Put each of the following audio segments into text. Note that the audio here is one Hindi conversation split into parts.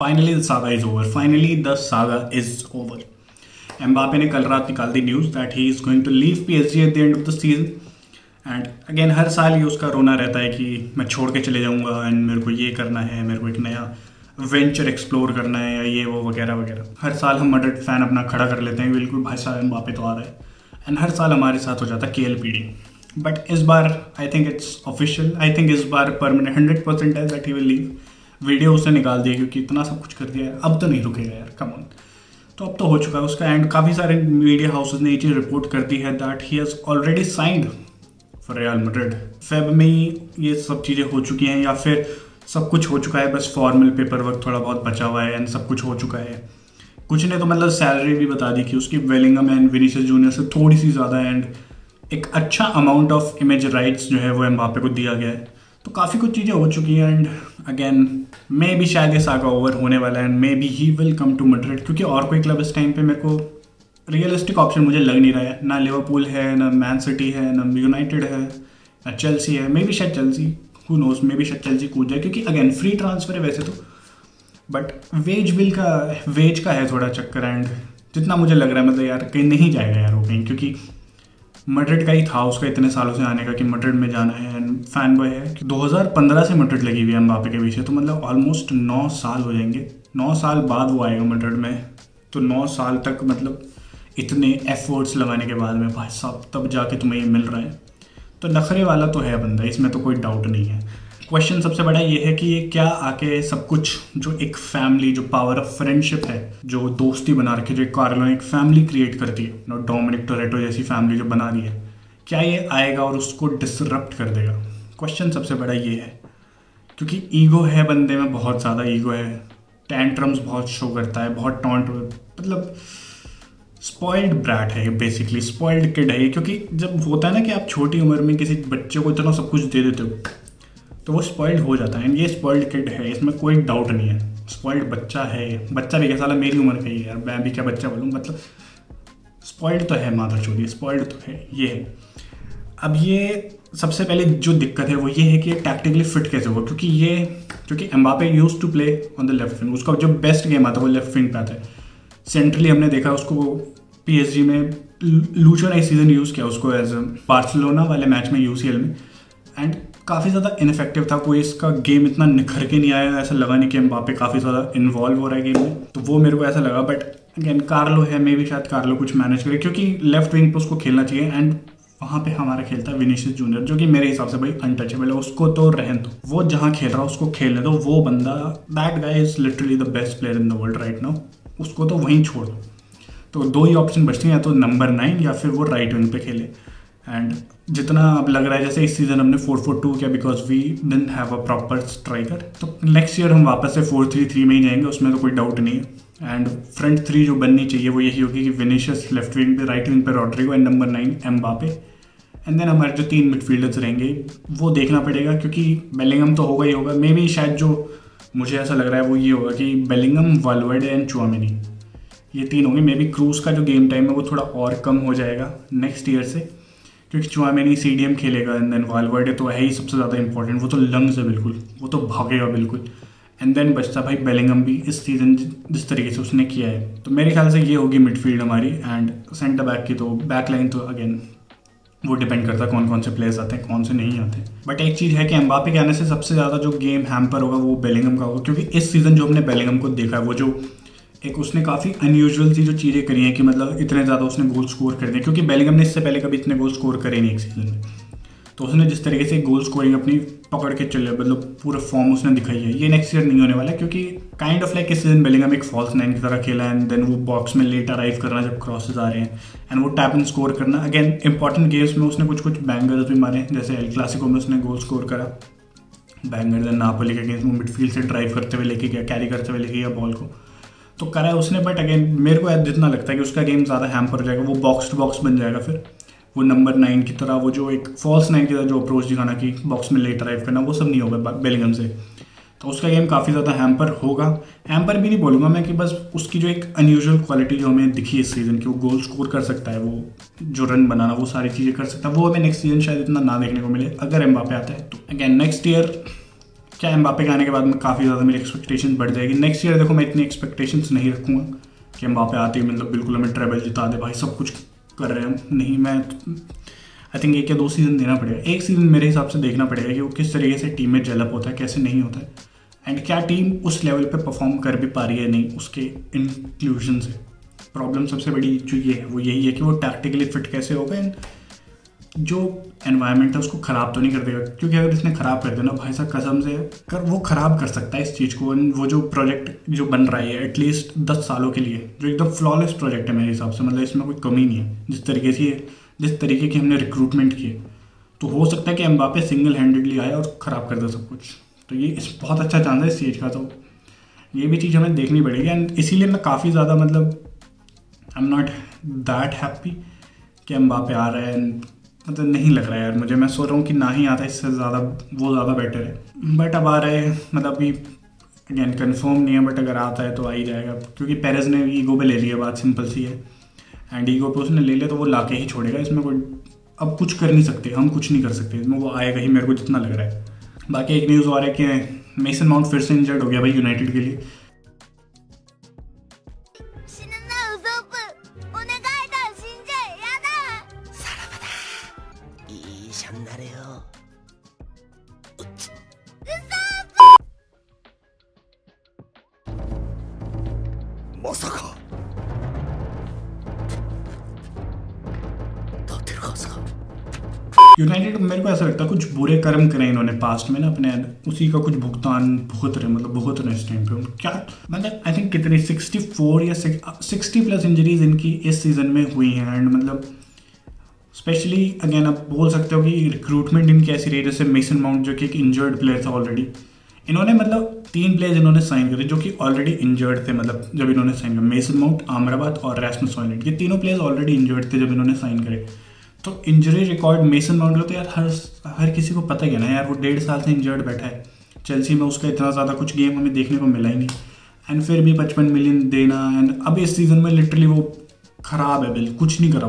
Finally, the saga is over. Finally, the saga is over. Mbappe ने कल रात निकाल दी news that he is going to leave PSG at the end of the season. And again हर साल ये उसका रोना रहता है कि मैं छोड़ के चले जाऊंगा एंड मेरे को ये करना है, मेरे को एक नया वेंचर एक्सप्लोर करना है या ये वो वगैरह वगैरह. हर साल हम मैड्रिड फैन अपना खड़ा कर लेते हैं बिल्कुल भाई साहब एम्बापे तो आ रहा है. एंड हर साल हमारे साथ हो जाता है KLPD. बट इस बार I think it's official. I think इस बार परमानेंट 100% है that he will leave. Video उसने निकाल दिया क्योंकि इतना सब कुछ कर दिया है, अब तो नहीं रुकेगा यार, कम ऑन. तो अब तो हो चुका है उसका. एंड काफ़ी सारे मीडिया हाउसेस ने ये चीज़ रिपोर्ट कर दी है that he has already signed for real Madrid. Feb में ही ये सब चीज़ें हो चुकी हैं या फिर सब कुछ हो चुका है, बस फॉर्मल पेपर वर्क थोड़ा बहुत बचा हुआ है एंड सब कुछ हो चुका है. कुछ ने तो मतलब सैलरी भी बता दी कि उसकी बेलिंगम एंड विनीसियस जूनियर से थोड़ी सी ज़्यादा एंड एक अच्छा अमाउंट ऑफ इमेज राइट्स जो है वो एम्बापे को दिया गया है. तो काफ़ी कुछ चीज़ें हो चुकी हैं एंड अगेन मे भी शायद ये सागा ओवर होने वाला है and may be he will come to Madrid. क्योंकि और कोई क्लब इस टाइम पे मेरे को रियलिस्टिक ऑप्शन मुझे लग नहीं रहा है. ना लिवरपूल है, ना मैन सिटी है, ना यूनाइटेड है, ना चेल्सी है. मे बी शायद Chelsea, who knows, may be शायद चेल्सी कूद जाए क्योंकि अगेन फ्री ट्रांसफर है वैसे तो. बट वेज का है थोड़ा चक्कर. एंड जितना मुझे लग रहा है मतलब यार कहीं नहीं जाएगा यार वो कहीं, क्योंकि मैड्रिड का ही था उसका इतने सालों से आने का कि मैड्रिड में जाना है. एंड फैन बॉय है कि 2015 से मैड्रिड लगी हुई है एम्बापे के पीछे. तो मतलब ऑलमोस्ट 9 साल हो जाएंगे. 9 साल बाद वो आएगा मैड्रिड में. तो 9 साल तक मतलब इतने एफर्ट्स लगाने के बाद में भाई साहब तब जाके तुम्हें ये मिल रहा है. तो नखरे वाला तो है बंदा, इसमें तो कोई डाउट नहीं है. क्वेश्चन सबसे बड़ा ये है कि ये क्या आके सब कुछ जो एक फैमिली, जो पावर ऑफ फ्रेंडशिप है, जो दोस्ती बना रखी, जो कार्लो ने एक फैमिली क्रिएट कर दी है, नो डोमिनिक टोरेटो जैसी फैमिली जो बना दी है, क्या ये आएगा और उसको डिसरप्ट कर देगा? क्वेश्चन सबसे बड़ा ये है. क्योंकि ईगो है बंदे में, बहुत ज़्यादा ईगो है. टेंट्रम्स बहुत शो करता है, बहुत टॉन्ट, मतलब स्पॉइल्ड ब्रैट है बेसिकली, स्पॉइल्ड किड है. क्योंकि जब होता है ना कि आप छोटी उम्र में किसी बच्चे को इतना सब कुछ दे देते हो तो वो स्पॉइल्ड हो जाता है. एंड ये स्पॉइल्ड किड है, इसमें कोई डाउट नहीं है. स्पॉइल्ड बच्चा है, बच्चा भी क्या साला मेरी उम्र का ही है यार, मैं भी क्या बच्चा बोलूँ, मतलब स्पॉइल्ड तो है मादर चोदी, स्पॉइल्ड तो है ये है. अब ये सबसे पहले जो दिक्कत है वो ये है कि टैक्टिकली फिट कैसे होगा. क्योंकि Mbappe used to play on the left wing. उसका जो बेस्ट गेम आता है वो लेफ्ट विंग पे आता है. सेंट्रली हमने देखा उसको PSG में लूचो ने इस सीज़न यूज़ किया उसको एज बार्सिलोना वाले मैच में UCL में. एंड काफ़ी ज़्यादा इनफेक्टिव था. कोई इसका गेम इतना निखर के नहीं आया, ऐसा लगा नहीं कि एम्बापे काफ़ी ज़्यादा इन्वॉल्व हो रहा है गेम में. तो वो मेरे को ऐसा लगा. बट अगेन कार्लो है, मे भी शायद कार्लो कुछ मैनेज करे क्योंकि लेफ्ट विंग पे उसको खेलना चाहिए. एंड वहाँ पे हमारा खेलता है विनीसियस जूनियर जो कि मेरे हिसाब से भाई अनटचेबल है. उसको तो रहन दो, वो जहाँ खेल रहा है उसको खेलने दो. वो बंदा, that guy is literally the best player in the world right now. उसको तो वहीं छोड़ दो. तो 2 ही ऑप्शन बचते हैं, या तो नंबर 9 या फिर वो राइट विंग पे खेले. एंड जितना अब लग रहा है जैसे इस सीज़न हमने 4-4-2 किया because we didn't have a proper striker. तो नेक्स्ट ईयर हम वापस से 4-3-3 में ही जाएंगे, उसमें तो कोई डाउट नहीं है. एंड फ्रंट 3 जो बननी चाहिए वो यही होगी कि विनीशियस लेफ्ट विंग पे, राइट विंग पे Rodrigo and number 9 Mbappe. And then हमारे जो 3 मिडफील्डर्स रहेंगे वो देखना पड़ेगा क्योंकि बेलिंगम तो होगा ही होगा. मे बी शायद जो मुझे ऐसा लग रहा है वो ये होगा कि बेलिंगम, वाल्वर्डे एंड चुआमेनी, ये 3 होंगे. मे बी क्रूज का जो गेम टाइम है वो थोड़ा और कम हो जाएगा नेक्स्ट ईयर से क्योंकि चुआमेनी CDM खेलेगा. एंड देन वाल्वर्डे तो है ही सबसे ज़्यादा इंपॉर्टेंट, वो तो लंग्स है बिल्कुल, वो तो भागेगा बिल्कुल. एंड देन बचता भाई बेलिंगम भी इस सीज़न जिस तरीके से उसने किया है. तो मेरे ख्याल से ये होगी मिडफील्ड हमारी. एंड सेंटर बैक की तो बैक लाइन तो अगेन वो डिपेंड करता है कौन कौन से प्लेयर्स आते हैं, कौन से नहीं आते. बट एक चीज़ है कि एम्बापे के आने से सबसे ज़्यादा जो गेम हैम्पर होगा वो बेलिंगम का होगा. क्योंकि इस सीज़न जो हमने बेलिंगम को देखा है वो जो एक उसने काफ़ी अनयूजुअल सी जो चीज़ें करी हैं कि मतलब इतने ज़्यादा उसने गोल स्कोर कर दिए. क्योंकि बेलिंगम ने इससे पहले कभी इतने गोल स्कोर करे नहीं एक सीज़न में. तो उसने जिस तरीके से गोल स्कोरिंग अपनी पकड़ के चले, मतलब पूरा फॉर्म उसने दिखाई है, ये नेक्स्ट ईयर नहीं होने वाला. क्योंकि काइंड ऑफ लाइक इस सीजन बेलिंगम एक फॉल्स 9 की तरह खेला. एंड देन वो बॉक्स में लेट अराइव करना जब क्रॉसेज आ रहे हैं एंड वो टैप एंड स्कोर करना. अगेन इंपॉर्टेंट गेम्स में उसने कुछ बैंगर्स भी मारे, जैसे एल क्लासिको में उसने गोल स्कोर करा बैंगर. देन नापोली के गेम्स में मिडफील्ड से ड्राइव करते हुए लेके गया, कैरी करते हुए लेके गया बॉल को, तो करा है उसने. बट अगेन मेरे को जितना लगता है कि उसका गेम ज़्यादा हैम्पर हो जाएगा, वो बॉक्स टू बॉक्स बन जाएगा. फिर वो नंबर 9 की तरह, वो जो एक फॉल्स 9 की तरह जो अप्रोच दिखाना कि बॉक्स में लेट अराइव करना, वो सब नहीं होगा बेलिंगम से. तो उसका गेम काफ़ी ज़्यादा हैम्पर होगा. हैम्पर भी नहीं बोलूँगा मैं, कि बस उसकी जो एक अनयूजुअल क्वालिटी जो हमें दिखी इस सीज़न की, वो गोल स्कोर कर सकता है, वो जो रन बनाना, वो सारी चीज़ें कर सकता है, वो हमें नेक्स्ट सीजन शायद इतना ना देखने को मिले अगर एम्बापे आता है. तो अगेन नेक्स्ट ईयर क्या एम्बापे के आने के बाद में काफ़ी ज़्यादा मेरी एक्सपेक्टेशन बढ़ जाएगी। नेक्स्ट ईयर देखो मैं इतनी एक्सपेक्टेशंस नहीं रखूँगा कि एम्बापे आते ही मतलब बिल्कुल हमें ट्रेबल जिता दे, भाई सब कुछ कर रहे हैं हम, नहीं। मैं आई थिंक 1 या 2 सीज़न देना पड़ेगा। 1 सीज़न मेरे हिसाब से देखना पड़ेगा कि वो किस तरीके से टीम में डेवलप होता है, कैसे नहीं होता है, एंड क्या टीम उस लेवल पे परफॉर्म कर भी पा रही है नहीं उसके इंक्लूजन से। प्रॉब्लम सबसे बड़ी जो ये है वो यही है कि वो टैक्टिकली फिट कैसे होगा एंड जो एनवायरनमेंट है उसको ख़राब तो नहीं कर देगा, क्योंकि अगर इसने ख़राब कर देना भाई साहब कसम से वो ख़राब कर सकता है इस चीज़ को। वो जो प्रोजेक्ट जो बन रहा है एटलीस्ट 10 सालों के लिए, जो एकदम फ्लॉलेस प्रोजेक्ट है मेरे हिसाब से, मतलब इसमें कोई कमी नहीं है। जिस तरीके की हमने रिक्रूटमेंट किए, तो हो सकता है कि एम्बापे सिंगल हैंडेडली आए और ख़राब कर दे सब कुछ। तो ये बहुत अच्छा चांस है इस चीज़ का, तो ये भी चीज़ हमें देखनी पड़ेगी। एंड इसीलिए मैं काफ़ी ज़्यादा मतलब I am not that happy कि एम्बापे आ रहा है, मतलब नहीं लग रहा है यार मुझे। मैं सोच रहा हूँ कि ना ही आता, इससे ज़्यादा वो ज़्यादा बेटर है। बट अब आ रहा है, मतलब अभी अगेन कंफर्म नहीं है, बट अगर आता है तो आ ही जाएगा, क्योंकि पेरेज ने ईगो पे ले लिया, बात सिंपल सी है। एंड ईगो पे उसने ले लिया तो वो ला के ही छोड़ेगा, इसमें कोई अब कुछ कर नहीं सकते, हम कुछ नहीं कर सकते इसमें, वो आएगा ही मेरे को जितना लग रहा है। बाकी एक न्यूज़ आ रहा है कि मेसन माउंट फिर से इंजर्ड हो गया भाई यूनाइटेड के लिए। यूनाइटेड मेरे को ऐसा लगता है कुछ बुरे कर्म करे इन्होंने पास्ट में ना अपने, उसी का कुछ भुगतान भुगत रहे इस टाइम पे। क्या मतलब आई थिंक कितनी 64 या 60+ इंजरीज इनकी इस सीजन में हुई हैं। एंड मतलब स्पेशली अगेन आप बोल सकते हो कि रिक्रूटमेंट इनकी ऐसी रही, जैसे मेसन माउंट जो कि एक इंजर्ड प्लेयर था ऑलरेडी, इन्होंने मतलब 3 प्लेयर्स इन्होंने साइन करे जो कि ऑलरेडी इंजर्ड थे, मतलब जब इन्होंने साइन किया मेसन माउंट, अमराबाद और रैस्मस हॉयलैंड, ये तीनों प्लेयर्स ऑलरेडी इंजर्ड थे जब इन्होंने साइन करे। तो इंजरी रिकॉर्ड मेसन माउंट का तो यार हर किसी को पता ही है ना यार, वो 1.5 साल से इंजर्ड बैठा है चेल्सी में, उसका इतना ज़्यादा कुछ गेम हमें देखने को मिला ही नहीं, एंड फिर भी 55 मिलियन देना। एंड अब इस सीज़न में लिटरली वो ख़राब है, बिल्कुल कुछ नहीं करा,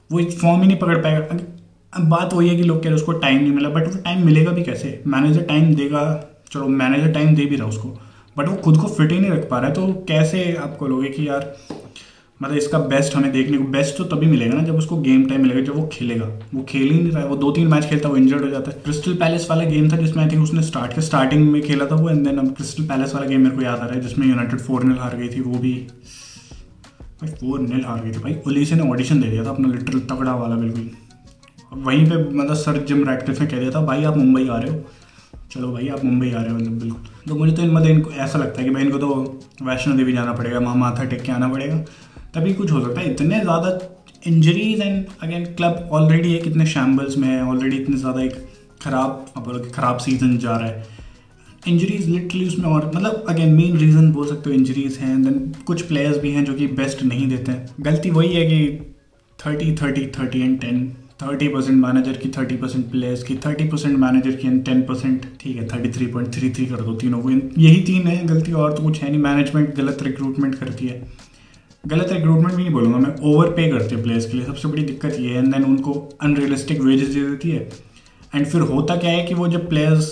वो फॉर्म ही नहीं पकड़ पाएगा। अब बात वही है कि लोग कह रहे उसको टाइम नहीं मिला, बट वो टाइम मिलेगा भी कैसे? मैनेजर टाइम देगा, चलो मैनेजर टाइम दे भी रहा उसको, बट वो खुद को फिट ही नहीं रख पा रहा है, तो कैसे आपको लोगे कि यार मतलब इसका बेस्ट हमें देखने को, बेस्ट तो तभी मिलेगा ना जब उसको गेम टाइम मिलेगा, जब वो खेलेगा। वो खेल ही नहीं रहा है, वो 2-3 मैच खेलता है वो इंजर्ड हो जाता है। क्रिस्टल पैलेस वाला गेम था जिसमें आई थिंक उसने स्टार्टिंग में खेला था वो, एंड देन अब क्रिस्टल पैलेस वाला गेम मेरे को याद आ रहा है जिसमें यूनाइटेड 4-0 हार गई थी, वो भी भाई 4-0 हार गई थी भाई। ओलिसे ने ऑडिशन दे दिया था अपना लिटरल तगड़ा वाला बिल्कुल, वहीं पे मतलब सर जिम रैटक्लिफ ने कह दिया था भाई आप मुंबई आ रहे हो, चलो भाई आप मुंबई आ रहे हो, मतलब बिल्कुल। तो मुझे तो इनको ऐसा लगता है कि भाई इनको तो वैष्णो देवी जाना पड़ेगा, वहाँ माथा टेक के आना पड़ेगा, तभी कुछ हो सकता है। इतने ज़्यादा injuries and again club already है कितने शैम्बल्स में है, ऑलरेडी इतने ज़्यादा एक ख़राब सीजन जा रहा है, इंजरीज लिटरली उसमें, और मतलब अगेन मेन रीज़न बोल सकते हो इंजरीज हैं। देन कुछ प्लेयर्स भी हैं जो कि बेस्ट नहीं देते हैं। गलती वही है कि 30 एंड 10, 30% मैनेजर की, 30% प्लेयर्स की, 30% मैनेजर की एंड 10% ठीक है 33.33 कर दो तीनों को, यही 3 है गलती, और तो कुछ है नहीं। मैनेजमेंट गलत रिक्रूटमेंट करती है, गलत रिक्रूटमेंट भी नहीं बोलूँगा मैं, ओवर पे करते हैं प्लेयर्स के लिए, सबसे बड़ी दिक्कत ये है। एंड देन उनको अनरियलिस्टिक वेजेस दे देती है, एंड फिर होता क्या है कि वो जब प्लेयर्स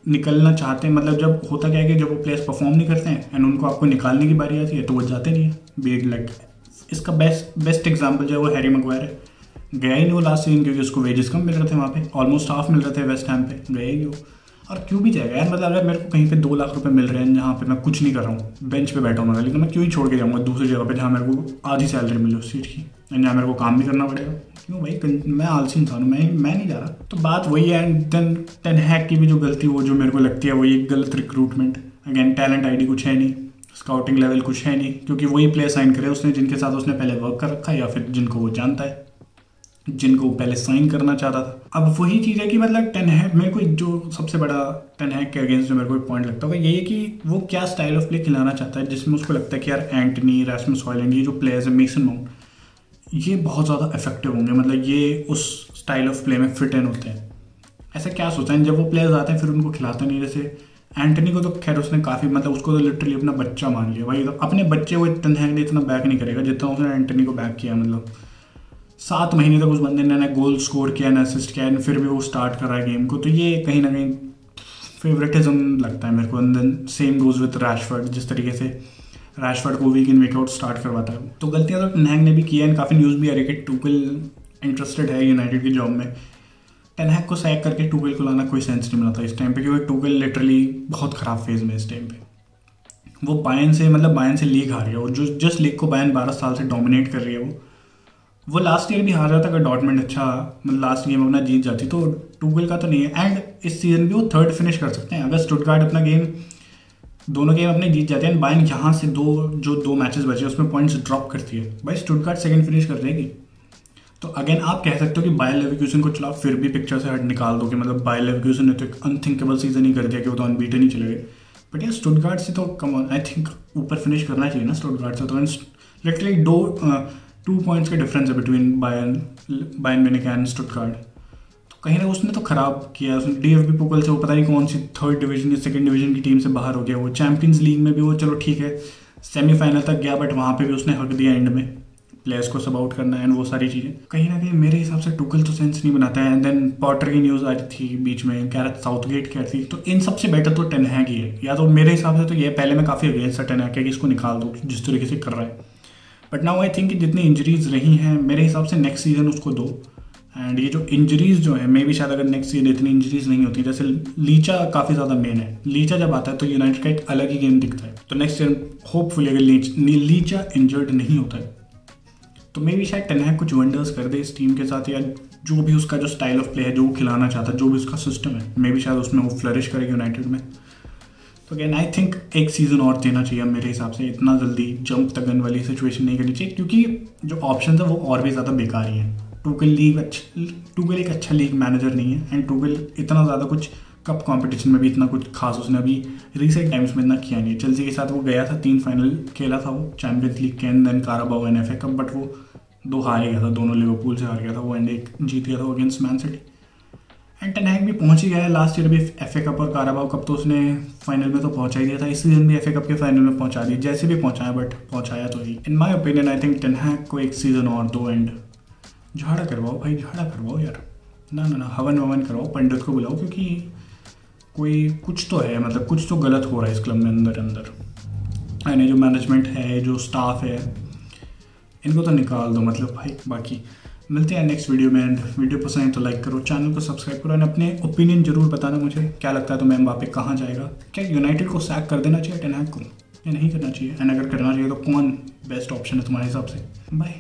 निकलना चाहते हैं, मतलब जब होता क्या है कि जब वो प्लेयर्स परफॉर्म नहीं करते हैं एंड उनको आपको निकालने की बारी आती है तो वो जाते नहीं है बिग लक। इसका बेस्ट एग्जाम्पल जो है वो हैरी मैग्वायर है, गया ही नहीं वो लास्ट सीजन, क्योंकि उसको वेजेस कम मिल रहे थे वहाँ पे, ऑलमोस्ट हाफ मिल रहे थे वेस्ट हैम पे, गया ही नहीं वो। और क्यों भी जाएगा यार, मतलब अगर मेरे को कहीं पे 2 लाख रुपए मिल रहे हैं जहाँ पे मैं कुछ नहीं कर रहा हूँ, बेंच पे बैठा हूँ, लेकिन मैं क्यों ही छोड़ के जाऊँगा दूसरी जगह पे जहाँ मेरे को आधी सैलरी मिले उस चीज़ की, जहाँ मेरे को काम भी करना पड़ेगा। क्यों भाई, मैं आलसी इंसान हूँ, मैं नहीं जा रहा। तो बात वही है। एंड देन टेन हैग की भी जो गलती वो जो मेरे को लगती है वो ये गलत रिक्रूटमेंट। अगेन टैलेंट आईडी कुछ है नहीं, स्काउटिंग लेवल कुछ है नहीं, क्योंकि वही प्लेयर साइन करे उसने जिनके साथ उसने पहले वर्क कर रखा है, या फिर जिनको वो जानता है, जिनको पहले साइन करना चाहता था। अब वही चीज़ है कि मतलब टेन हैग, मेरे को जो सबसे बड़ा टेन हैग के अगेंस्ट जो मेरे को एक पॉइंट लगता होगा ये है कि वो क्या स्टाइल ऑफ प्ले खिलाना चाहता है, जिसमें उसको लगता है कि यार एंटनी, रैस्मस हॉयलैंड, ये जो प्लेयर्स है, मेसन माउंट, ये बहुत ज़्यादा इफेक्टिव होंगे, मतलब ये उस स्टाइल ऑफ प्ले में फिट इन होते हैं। ऐसा क्या सोचता है, जब वो प्लेयर्स आते हैं फिर उनको खिलाते नहीं। जैसे एंटनी को तो खैर उसने काफ़ी, मतलब उसको तो लिटरली अपना बच्चा मान लिया भाई, तो अपने बच्चे को टेन हैग ने इतना बैक नहीं करेगा जितना उसने एंटनी को बैक किया। मतलब 7 महीने तक उस बंदे ने ना गोल स्कोर किया ना असिस्ट किया, फिर भी वो स्टार्ट कर रहा है गेम को, तो ये कहीं ना कहीं फेवरेटिज्म लगता है मेरे को। And then same goes with Rashford, जिस तरीके से रैशफोर्ड को week in week out start करवाता है। तो गलतियाँ तो टेन हैग ने भी की है, एंड काफ़ी न्यूज़ भी आ रही है कि टूकल इंटरेस्टेड है यूनाइटेड की जॉब में। टेन हैग को सैक करके टूकल को लाना कोई सेंस नहीं बनता इस टाइम पे, क्योंकि टूकल लिटरली बहुत ख़राब फेज़ में इस टाइम पे। वो बायर्न से लीग हार रही है, और जो जिस लीग को बायर्न 12 साल से डोमिनेट कर रही है वो लास्ट ईयर भी हार रहा था। अगर डॉर्टमुंड अच्छा मतलब लास्ट गेम अपना जीत जाती तो टूगल का तो नहीं है। एंड इस सीजन भी वो थर्ड फिनिश कर सकते हैं अगर स्टुटगार्ट अपना दोनों गेम अपने जीत जाते हैं। बायर्न यहाँ से दो मैचेस बचे उसमें पॉइंट्स ड्रॉप करती है, भाई स्टुटगार्ट सेकंड फिनिश कर जाएगी। तो अगेन आप कह सकते हो कि बायर लेवरकुसेन को चला फिर भी पिक्चर से हट निकाल दो कि मतलब बायर लेवरकुसेन ने तो एक अनथिंकेबल सीजन ही कर दिया कि वो तो अनबीटन ही चले गए। बट यार स्टुटगार्ट से तो कम ऑन, आई थिंक ऊपर फिनिश करना चाहिए ना स्टुटगार्ट से। तो लिटरली 2 पॉइंट्स का डिफरेंस है between Bayern Munich and Stuttgart. तो कहीं ना उसने तो ख़राब किया। उसने डीएफबी पोकल से वो पता नहीं कौन सी थर्ड डिवीजन या सेकंड डिवीजन की टीम से बाहर हो गया। वो चैंपियंस लीग में भी वो चलो ठीक है सेमीफाइनल तक गया, बट वहाँ पे भी उसने हक दिया एंड में प्लेयर्स को सब आउट करना है एंड वो सारी चीज़ें। कहीं ना कहीं मेरे हिसाब से टुकल तो सेंस नहीं बनाता है। एंड देन पॉटर की न्यूज़ आ रही थी बीच में, कह रहा साउथगेट कह रही थी। तो इन सबसे बेटर तो टेन हैग ही है, या तो मेरे हिसाब से तो ये पहले मैं काफ़ी अगेंस्ट था टेन हैग कि इसको निकाल दो जिस तरीके से कर रहा है। बट नाउ आई थिंक कि जितनी इंजरीज रही हैं मेरे हिसाब से नेक्स्ट सीजन उसको दो। एंड ये जो इंजरीज जो है मे भी शायद अगर नेक्स्ट सीजन इतनी इंजरीज नहीं होती, जैसे लीचा काफ़ी ज़्यादा मेन है। लीचा जब आता है तो यूनाइटेड का एक अलग ही गेम दिखता है। तो नेक्स्ट सीजन होपफुली अगर लीचा इंजर्ड नहीं होता है तो मे भी शायद टेन हैग कुछ वंडर्स कर दे इस टीम के साथ, या जो भी उसका जो स्टाइल ऑफ प्ले है जो वो खिलाना चाहता है, जो भी उसका सिस्टम है, मे भी शायद उसमें वो फ्लरिश करेगा यूनाइटेड में। तो अगेन आई थिंक एक सीज़न और देना चाहिए मेरे हिसाब से। इतना जल्दी जंप द गन वाली सिचुएशन नहीं करनी चाहिए, क्योंकि जो ऑप्शन है वो और भी ज़्यादा बेकार ही है। टूगल एक अच्छा लीग मैनेजर नहीं है, एंड टूगल इतना ज़्यादा कुछ कप कंपटीशन में भी इतना कुछ खास उसने अभी रिसेंट टाइम्स में इतना किया नहीं है। चेल्सी के साथ वो गया था, 3 फाइनल खेला था वो चैंपियंस लीग के, and then Carabao and FA cup, but वो 2 हार गया था, दोनों लिवरपूल से हार गया था वो, एंड एक जीत गया था against Man City. And ten Hag भी पहुंच ही गया है। लास्ट ईयर भी FA कप और काराबाओ कप तो उसने फाइनल में तो पहुंचा ही दिया था। इस सीजन भी FA कप के फाइनल में पहुंचा दी, जैसे भी पहुंचाया, बट पहुंचाया तो ही। In my opinion I think ten Hag को एक सीजन और दो, एंड झाड़ा करवाओ भाई, झाड़ा करवाओ यार। ना हवन ववन करवाओ, पंडित को बुलाओ, क्योंकि कोई कुछ तो है, मतलब कुछ तो गलत हो रहा है इस क्लब में अंदर। यानी जो मैनेजमेंट है, जो स्टाफ है, इनको तो निकाल दो मतलब भाई। बाकी मिलते हैं नेक्स्ट वीडियो में, एंड वीडियो पसंद है तो लाइक करो, चैनल को सब्सक्राइब करो, एंड अपने ओपिनियन जरूर बताना मुझे क्या लगता है। तो एम्बापे कहाँ जाएगा? क्या यूनाइटेड को सैक कर देना चाहिए टेन हैग को, या नहीं करना चाहिए? एंड अगर करना चाहिए तो कौन बेस्ट ऑप्शन है तुम्हारे हिसाब से? बाय।